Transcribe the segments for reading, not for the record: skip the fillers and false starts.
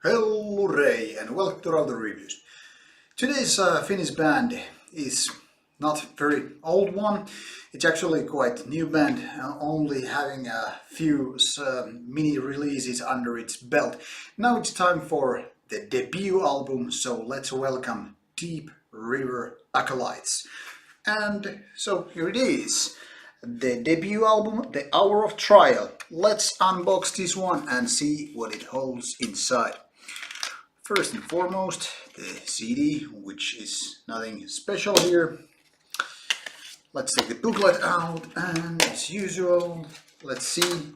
Hello Ray and welcome to Rauta Reviews. Today's Finnish band is not very old one. It's actually quite new band, only having a few mini releases under its belt. Now it's time for the debut album, so let's welcome Deep River Acolytes. And so here it is, the debut album, The Hour of Trial. Let's unbox this one and see what it holds inside. First and foremost, the CD, which is nothing special here. Let's take the booklet out, and as usual, let's see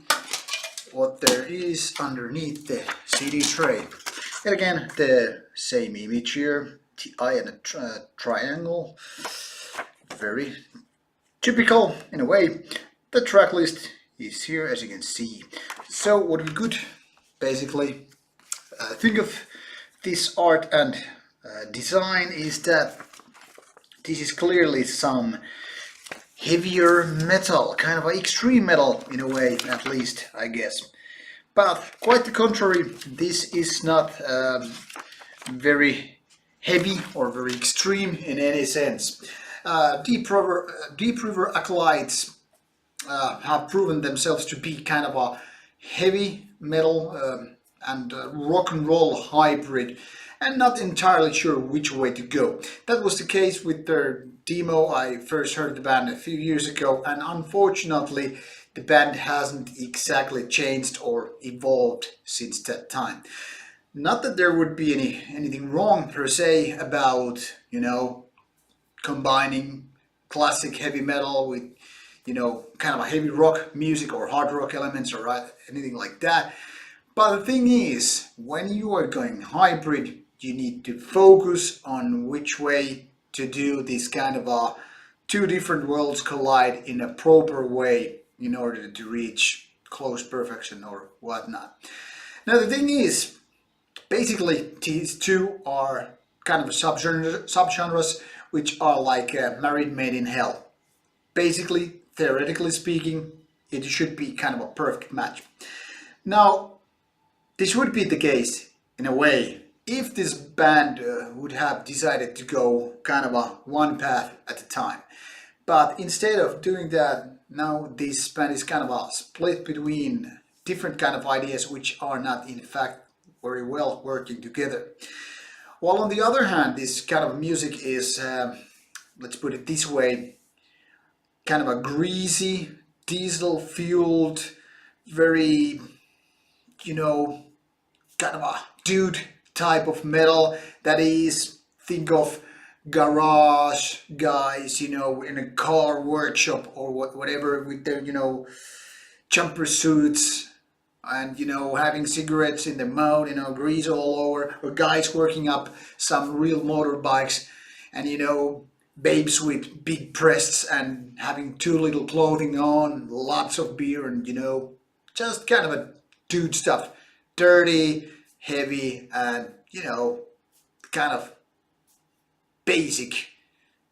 what there is underneath the CD tray. And again, the same image here, the eye and a triangle. Very typical in a way. The track list is here, as you can see. So what we could basically think of this art and design is that this is clearly some heavier metal, kind of extreme metal in a way, at least, I guess. But quite the contrary, this is not very heavy or very extreme in any sense. Deep River Acolytes have proven themselves to be kind of a heavy metal and rock and roll hybrid, and not entirely sure which way to go. That was the case with their demo. I first heard the band a few years ago, and unfortunately the band hasn't exactly changed or evolved since that time. Not that there would be anything wrong per se about, combining classic heavy metal with, kind of a heavy rock music or hard rock elements or anything like that. But the thing is, when you are going hybrid, you need to focus on which way to do this kind of two different worlds collide in a proper way in order to reach close perfection or whatnot. Now the thing is, basically these two are kind of subgenres which are like Married Made in Hell. Basically, theoretically speaking, it should be kind of a perfect match. Now, this would be the case, in a way, if this band would have decided to go kind of a one path at a time. But instead of doing that, now this band is kind of a split between different kind of ideas which are not in fact very well working together. While on the other hand, this kind of music is, let's put it this way, kind of a greasy, diesel fueled, very, kind of a dude type of metal that is, think of garage guys, in a car workshop or whatever with their, jumper suits and, having cigarettes in their mouth, grease all over, or guys working up some real motorbikes and, babes with big breasts and having too little clothing on, lots of beer and, just kind of a dude stuff. Dirty, heavy, and, kind of basic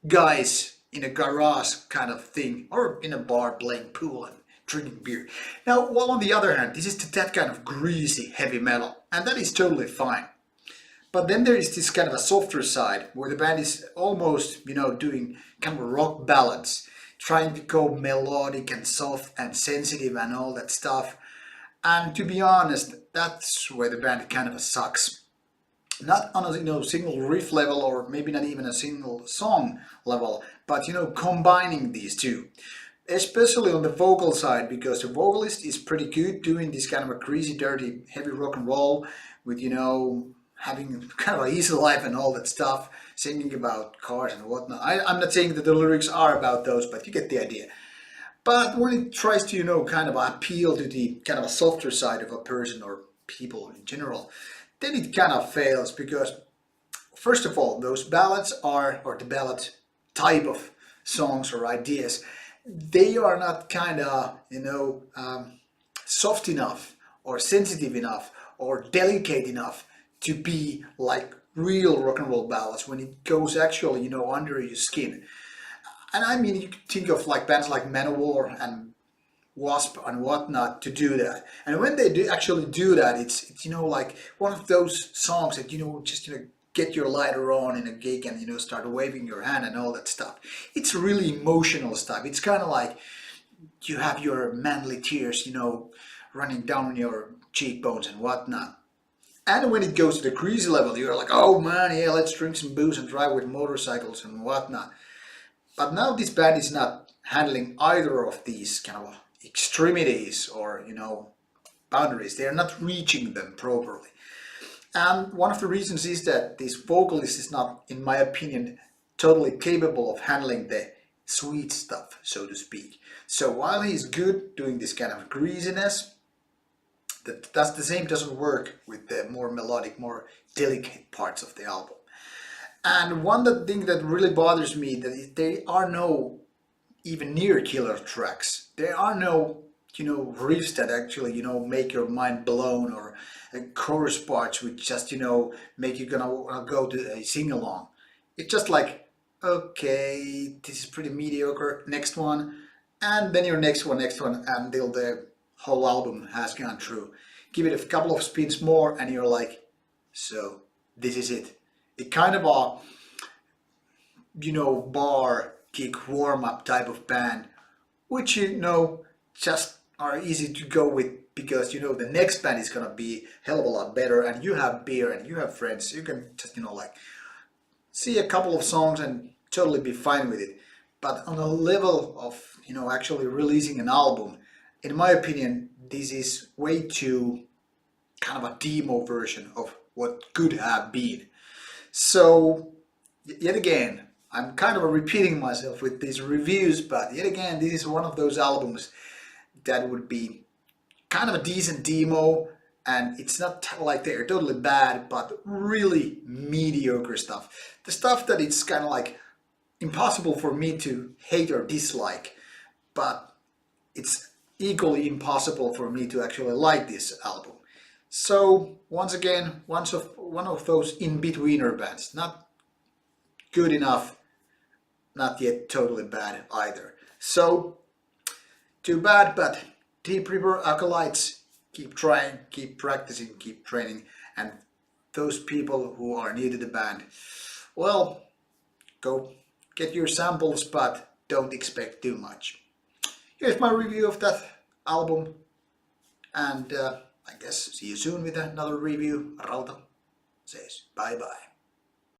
guys in a garage kind of thing, or in a bar playing pool and drinking beer. Now, while on the other hand, this is that kind of greasy heavy metal, and that is totally fine. But then there is this kind of a softer side where the band is almost, doing kind of rock ballads, trying to go melodic and soft and sensitive and all that stuff. And to be honest, that's where the band kind of sucks. Not on a single riff level or maybe not even a single song level, but combining these two. Especially on the vocal side, because the vocalist is pretty good doing this kind of a greasy, dirty, heavy rock and roll with, having kind of an easy life and all that stuff, singing about cars and whatnot. I'm not saying that the lyrics are about those, but you get the idea. But when it tries to, kind of appeal to the kind of a softer side of a person or people in general, then it kind of fails because, first of all, those ballads are, or the ballad type of songs or ideas, they are not kind of, soft enough or sensitive enough or delicate enough to be like real rock and roll ballads when it goes actually, under your skin. And I mean, you can think of like bands like Manowar and wasp and whatnot to do that. And when they do actually do that, it's like one of those songs that just get your lighter on in a gig and start waving your hand and all that stuff. It's really emotional stuff. It's kind of like you have your manly tears, running down your cheekbones and whatnot. And when it goes to the greasy level, you're like, oh man, yeah, let's drink some booze and drive with motorcycles and whatnot. But now this band is not handling either of these kind of extremities or, boundaries. They are not reaching them properly. And one of the reasons is that this vocalist is not, in my opinion, totally capable of handling the sweet stuff, so to speak. So while he's good doing this kind of greasiness, that's the same doesn't work with the more melodic, more delicate parts of the album. And thing that really bothers me that there are no even near killer tracks. There are no riffs that actually make your mind blown, or chorus parts which just make you gonna go to a sing along. It's just like, okay, this is pretty mediocre, next one, and then your next one until the whole album has gone through. Give it a couple of spins more and you're like, so this is it. It kind of a bar kick warm up type of band, which just are easy to go with because the next band is gonna be hell of a lot better, and you have beer and you have friends. You can just like see a couple of songs and totally be fine with it. But on the level of actually releasing an album, in my opinion, this is way too kind of a demo version of what could have been. So yet again, I'm kind of repeating myself with these reviews, but yet again, this is one of those albums that would be kind of a decent demo, and it's not like they're totally bad, but really mediocre stuff. The stuff that it's kind of like impossible for me to hate or dislike, but it's equally impossible for me to actually like this album. So once again, one of those in-betweener bands, not good enough, not yet totally bad either. So too bad, but Deep River Acolytes, keep trying, keep practicing, keep training, and those people who are new to the band, well, go get your samples, but don't expect too much. Here's my review of that album, and I guess see you soon with another review. Rauta says bye bye.